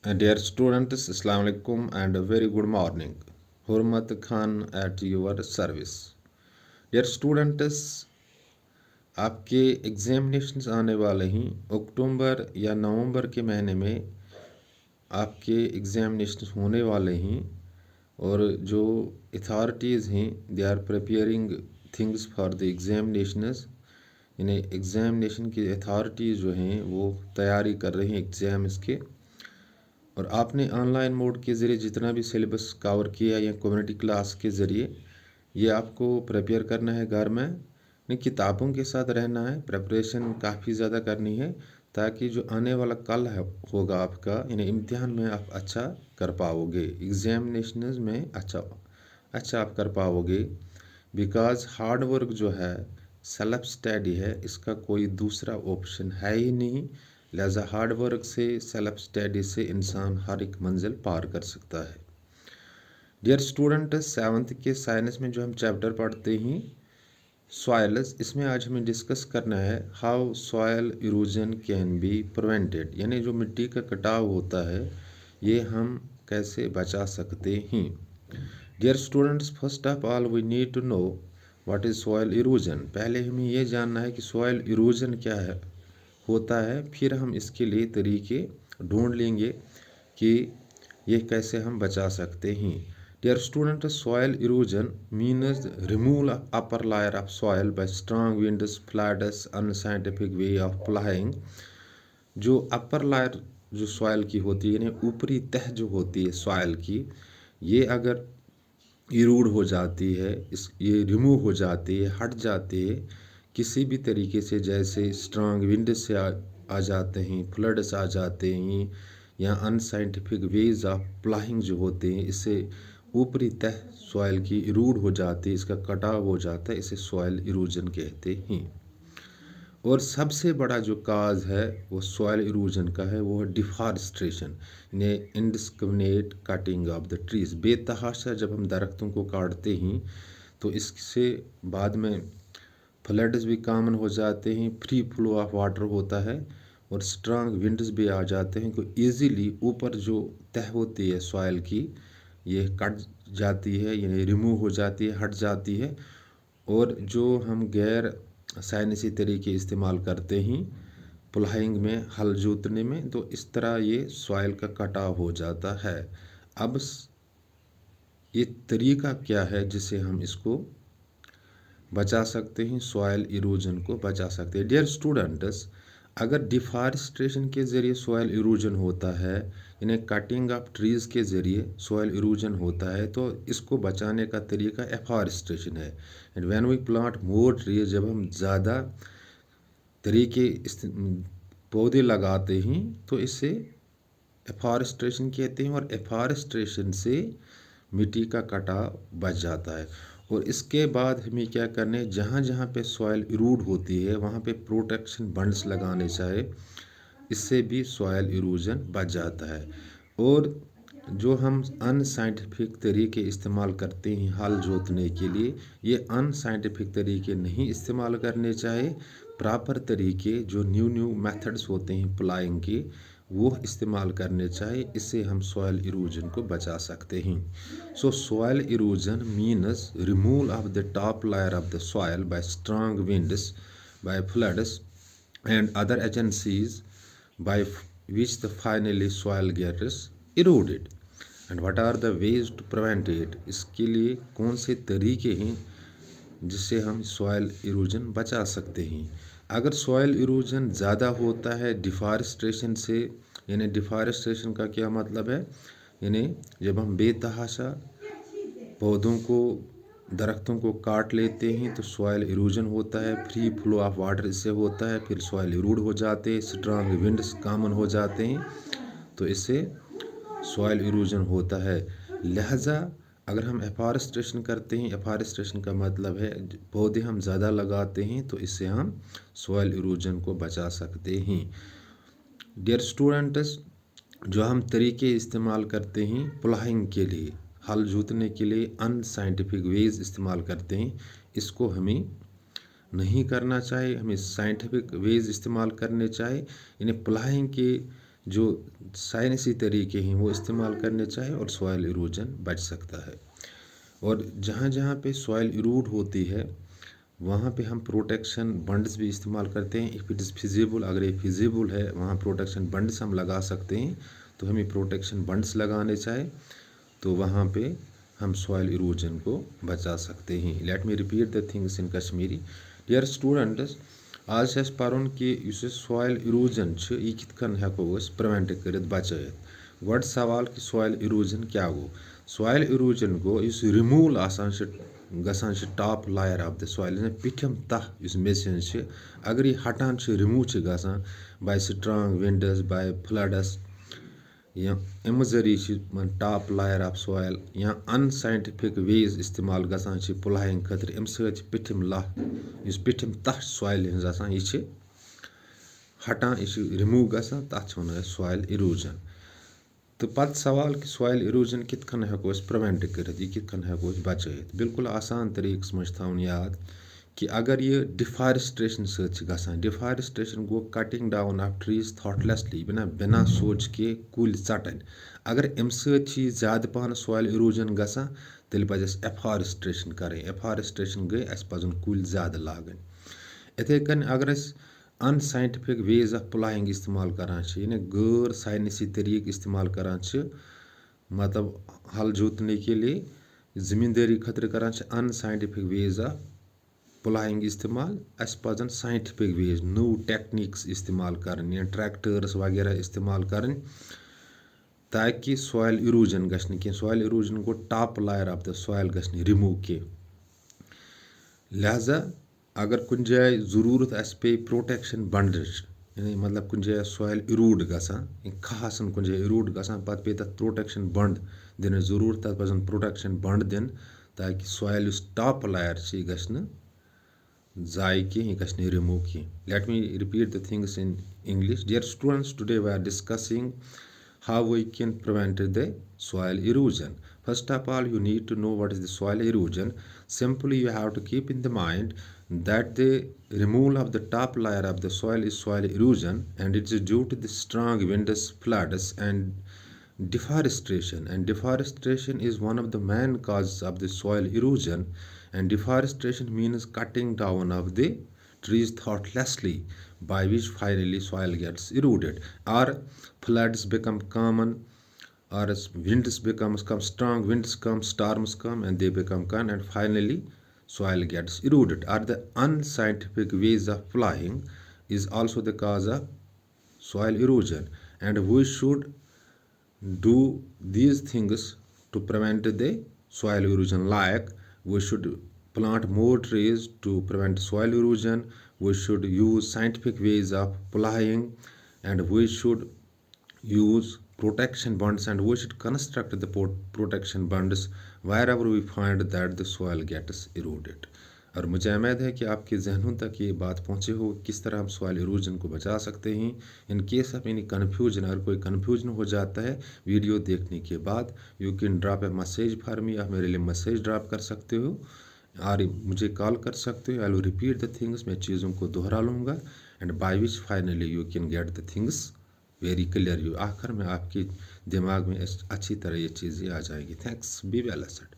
Dear students, Assalamu alaikum and a very good morning. Hurmat Khan at your service. Dear students, आपके examinations आने वाले हैं अक्टूबर या नवंबर के महीने में आपके एग्जामिनेशंस होने वाले हैं और जो अथॉरिटीज़ हैं they are preparing things for the examinations यानी एग्जामिनेशन की अथॉरिटीज़ जो हैं वो तैयारी कर रही हैं एग्ज़ाम्स के। और आपने ऑनलाइन मोड के ज़रिए जितना भी सिलेबस कवर किया या कम्युनिटी क्लास के ज़रिए ये आपको प्रिपेयर करना है घर में, नहीं किताबों के साथ रहना है, प्रिपरेशन काफ़ी ज़्यादा करनी है ताकि जो आने वाला कल है होगा आपका यानी इम्तिहान में आप अच्छा कर पाओगे, एग्जामिनेशन में अच्छा आप कर पाओगे। बिकॉज़ हार्ड वर्क जो है सेल्फ स्टडी है, इसका कोई दूसरा ऑप्शन है ही नहीं। लिहाजा हार्ड वर्क से सेल्फ स्टडी से इंसान हर एक मंजिल पार कर सकता है। डियर स्टूडेंट, 7th के साइंस में जो हम चैप्टर पढ़ते हैं सॉइल्स, इसमें आज हमें डिस्कस करना है how soil erosion can be prevented, यानी जो मिट्टी का कटाव होता है ये हम कैसे बचा सकते हैं। Dear students, first of all we need to know what is soil erosion. पहले हमें ये जानना है कि सॉयल इरोजन क्या है होता है, फिर हम इसके लिए तरीके ढूंढ लेंगे कि ये कैसे हम बचा सकते हैं। Dear student, soil erosion means removal upper layer of soil by strong winds, floods, unscientific way of ploughing. जो अपर लायर जो सॉयल की होती है यानी ऊपरी तह जो होती है सॉयल की, ये अगर इरूड हो जाती है, ये रिमूव हो जाती है, हट जाती है किसी भी तरीके से, जैसे स्ट्रांग विंड से आ जाते हैं, फ्लड्स आ जाते हैं या अनसाइंटिफिक वेज ऑफ प्लाइंग जो होते हैं, इससे ऊपरी तह सॉइल की इरूड हो जाती है, इसका कटाव हो जाता है, इसे सॉइल इरोजन कहते हैं। और सबसे बड़ा जो काज है वो सॉइल इरोजन का है, वो है डिफॉरेस्टेशन यानी indiscriminate cutting of the trees. बेतहाशा जब हम दरख्तों को काटते हैं तो इससे बाद में फ्लड्स भी कॉमन हो जाते हैं, फ्री फ्लो ऑफ वाटर होता है और स्ट्रांग विंड्स भी आ जाते हैं। तो इजीली ऊपर जो तह होती है सॉइल की ये कट जाती है यानी रिमूव हो जाती है, हट जाती है। और जो हम गैर साइंसी तरीके इस्तेमाल करते हैं प्लाइंग में, हल जोतने में, तो इस तरह ये सॉइल का कटाव हो जाता है। अब ये तरीका क्या है जिससे हम इसको बचा सकते हैं, सॉइल इरोजन को बचा सकते हैं। डियर स्टूडेंट्स, अगर डिफॉरेस्टेशन के ज़रिए सॉइल इरोजन होता है यानी कटिंग ऑफ ट्रीज़ के ज़रिए सॉइल इरोजन होता है तो इसको बचाने का तरीका एफॉरेस्टेशन है। And when we plant more trees, जब हम ज़्यादा तरीके पौधे लगाते हैं तो इसे एफॉरेस्टेशन कहते हैं और एफॉरेस्टेशन से मिट्टी का कटाव बच जाता है। और इसके बाद हमें क्या करना है, जहाँ जहाँ पे सॉइल इरूड होती है वहाँ पे प्रोटेक्शन बंड्स लगाने चाहिए, इससे भी सॉइल इरोजन बच जाता है। और जो हम अनसाइंटिफिक तरीके इस्तेमाल करते हैं हल जोतने के लिए, ये अनसाइंटिफिक तरीके नहीं इस्तेमाल करने चाहिए। प्रॉपर तरीके जो न्यू मेथड्स होते हैं प्लाइंग के वो इस्तेमाल करने चाहिए, इससे हम सॉइल इरोजन को बचा सकते हैं। So soil erosion means removal of the top layer of the soil by strong winds, by floods and other agencies by which the finally soil gets eroded and what are the ways to prevent it। इसके लिए कौन से तरीके हैं जिससे हम soil erosion बचा सकते हैं। अगर सॉइल इरोजन ज़्यादा होता है डिफॉरेस्टेशन से, यानी डिफॉरेस्टेशन का क्या मतलब है, यानी जब हम बेतहाशा पौधों को दरख्तों को काट लेते हैं तो सॉइल इरोजन होता है, फ्री फ्लो ऑफ वाटर इससे होता है, फिर सॉइल इरूड हो जाते हैं, स्ट्रांग विंड्स कॉमन हो जाते हैं, तो इससे सॉइल इरोजन होता है। लिहाजा अगर हम एफॉरेस्टेशन करते हैं, एफॉरेस्टेशन का मतलब है पौधे हम ज़्यादा लगाते हैं तो इससे हम सॉइल इरोजन को बचा सकते हैं। डियर स्टूडेंट्स, जो हम तरीके इस्तेमाल करते हैं प्लाइंग के लिए, हल जोतने के लिए अनसाइंटिफिक वेज इस्तेमाल करते हैं, इसको हमें नहीं करना चाहिए, हमें साइंटिफिक वेज इस्तेमाल करने चाहिए। यानी प्लाइंग के जो साइंसी तरीके हैं वो इस्तेमाल करने चाहिए और सॉइल इरोजन बच सकता है। और जहाँ जहाँ पे सॉइल इरूड होती है वहाँ पे हम प्रोटेक्शन बंड्स भी इस्तेमाल करते हैं। इफ़ इट इज़ फिजिबल, अगर ये फिजिबल है वहाँ प्रोटेक्शन बंड्स हम लगा सकते हैं, तो हमें प्रोटेक्शन बंड्स लगाने चाहिए, तो वहाँ पे हम सॉइल इरोजन को बचा सकते हैं। Let me repeat the things in Kashmiri. Dear students, आज अस परन कि सॉइल इरोजन यह कित कन हेको प्रिवेंट कर बचत। गोड सवाल कि सॉइल इरोजन क्या गो। सॉइल इरोजन गो रिमूवल गसान top layer of the soil पिठम तह मेसिन अगर यह हटान रिमूव गसान by strong winds by floods या अमि जरिए टॉप लायर ऑफ सॉइल या अनसाइंटिफिक वेज इस्तेमाल गसान पुलाइंग खतर अमि सत पिठम लह पिठम तह सॉइल यह हटान यह रिमूव गसान तथ वन सॉइल इरोजन। तो पत सवाल कि सॉइल इरोजन कित कन हेको प्रिवेंट कर कित कन हेको बचत। बिल्कुल आसान तरीक़स मज थवन याद कि अगर यह डिफारेस्ट्रेशन सत डिफारेस्ट्रेशन गो कटिंग डाउन ऑफ ट्रीज थॉटलेसली बिना सोच के कुल षटन। अगर अमि सत ज़्यादा पहन सॉइल इरोजन गसान तेल पज एफॉरेस्ट्रेशन करें। एफॉरेस्ट्रेशन गई अस पजन कुल ज़्यादा लागन। इथे कन अगर अस अनसाइंटिफिक वेज ऑफ प्लाइंग इस्तेमाल करान यानी गैर साइंसी तरीक इस्तेमाल करान मतलब हल जोतने के लिए ज़मींदारी खतर करान अनसाइंटिफिक वेज ऑफ प्लाइंग इस्तेमाल। अस पजन साइंटिफिक वेज नो टेक्निक्स इस्तेमाल करन या ट्रैक्टर्स वगैरह इस्तेमाल करन ताकि सॉइल इरोजन गश्न कह। सॉइल इरोजन गो top layer of the soil गश्न रिमूव कह। लिहाजा अगर कुछ जाए ज़रूरत अस पे प्रोटेक्शन बंडच यानी मतलब कुछ जाए सॉइल इरूड गसान खासन कुछ जाए इरूड गसान पत पे तथ प्रोटेक्शन बंड दिन ज़रूरत तथ पजन प्रोटेक्शन बंड दिन ताकि सॉइल टॉप लायर गश्न जाए कह यह गश्न रिमूव कह। Let me repeat the things in English. Dear students, today we are discussing how we can prevent the soil erosion. First of all, you need to know what is the soil erosion. Simply, you have to keep in the mind that the removal of the top layer of the soil is soil erosion, and it is due to the strong winds, floods, and deforestation. And deforestation is one of the main causes of the soil erosion. And deforestation means cutting down of the trees thoughtlessly, by which finally soil gets eroded, or floods become common, or strong winds come, storms come, and they become common, and finally soil gets eroded. Or the unscientific ways of plowing is also the cause of soil erosion, and we should do these things to prevent the soil erosion. Like we should plant more trees to prevent soil erosion, we should use scientific ways of plowing, and we should use protection bonds, and we should construct the protection bonds wherever we find that the soil gets eroded. और मुझे उम्मीद है कि आपके जहनों तक ये बात पहुँचे हो किस तरह हम सॉइल इरोजन को बचा सकते हैं। In case of any confusion, अगर कोई कन्फ्यूजन हो जाता है वीडियो देखने के बाद, you can drop A message for me, आप मेरे लिए मैसेज ड्रॉप कर सकते हो और मुझे कॉल कर सकते हो। I will repeat the things, मैं चीज़ों को दोहरा लूँगा, and by which finally you can get the things very clear. You आखिर में आपके दिमाग में अच्छी तरह ये चीज़ें आ जाएगी। Thanks, be well said.